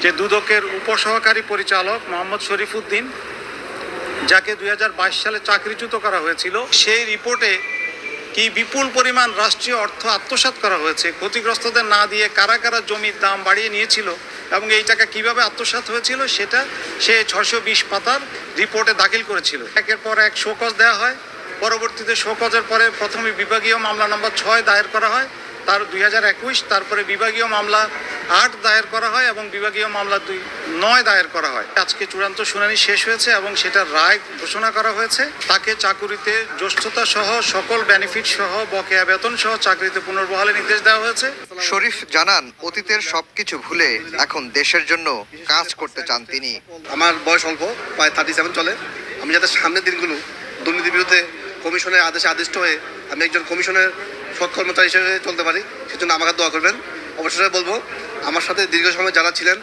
যে দুদকের উপসহকারী পরিচালক মোহাম্মদ শরীফ উদ্দিন, যাকে 2022 সালে চাকরিচ্যুত করা হয়েছিল, সেই রিপোর্টে কি বিপুল পরিমাণ রাষ্ট্রীয় অর্থ আত্মসাৎ করা হয়েছে, ক্ষতিগ্রস্তদের না দিয়ে কারা কারা জমির দাম বাড়িয়ে নিয়েছিল এবং এই টাকা কিভাবে আত্মসাৎ হয়েছিল সেটা সে 620 পাতার রিপোর্টে দাখিল করেছিল। একের পর এক শোকজ দেওয়া হয়। পরবর্তীতে শোকজের পরে প্রথমে বিভাগীয় মামলা নম্বর 6 দায়ের করা হয়, তার 2021, তারপরে বিভাগীয় মামলা 8 দায়ের করা হয় এবং বিভাগীয় মামলা 9 দায়ের করা হয়। আজকে চূড়ান্ত শুনানি শেষ হয়েছে এবং সেটার রায় ঘোষণা করা হয়েছে। তাকে চাকুরিতে জ্যেষ্ঠতা সহ সকল বেনিফিট সহ বকেয়া বেতন সহ চাকরিতে পুনর্বহালের নির্দেশ দেওয়া হয়েছে। শরীফ জানান, অতীতের সবকিছু ভুলে এখন দেশের জন্য কাজ করতে চান তিনি। আমার বয়স অল্প, প্রায় 37 চলে। আমি যাতে সামনের দিনগুলো দুর্নীতির বিরুদ্ধে কমিশনের আদেশে আদিষ্ট হয়ে আমি একজন কমিশনের সৎ কর্মচারী হিসেবে চলতে পারি, সেজন্য আমাকে দোয়া করবেন। অবশ্যই বলবো, আমার সাথে দীর্ঘ সময় যারা ছিলেন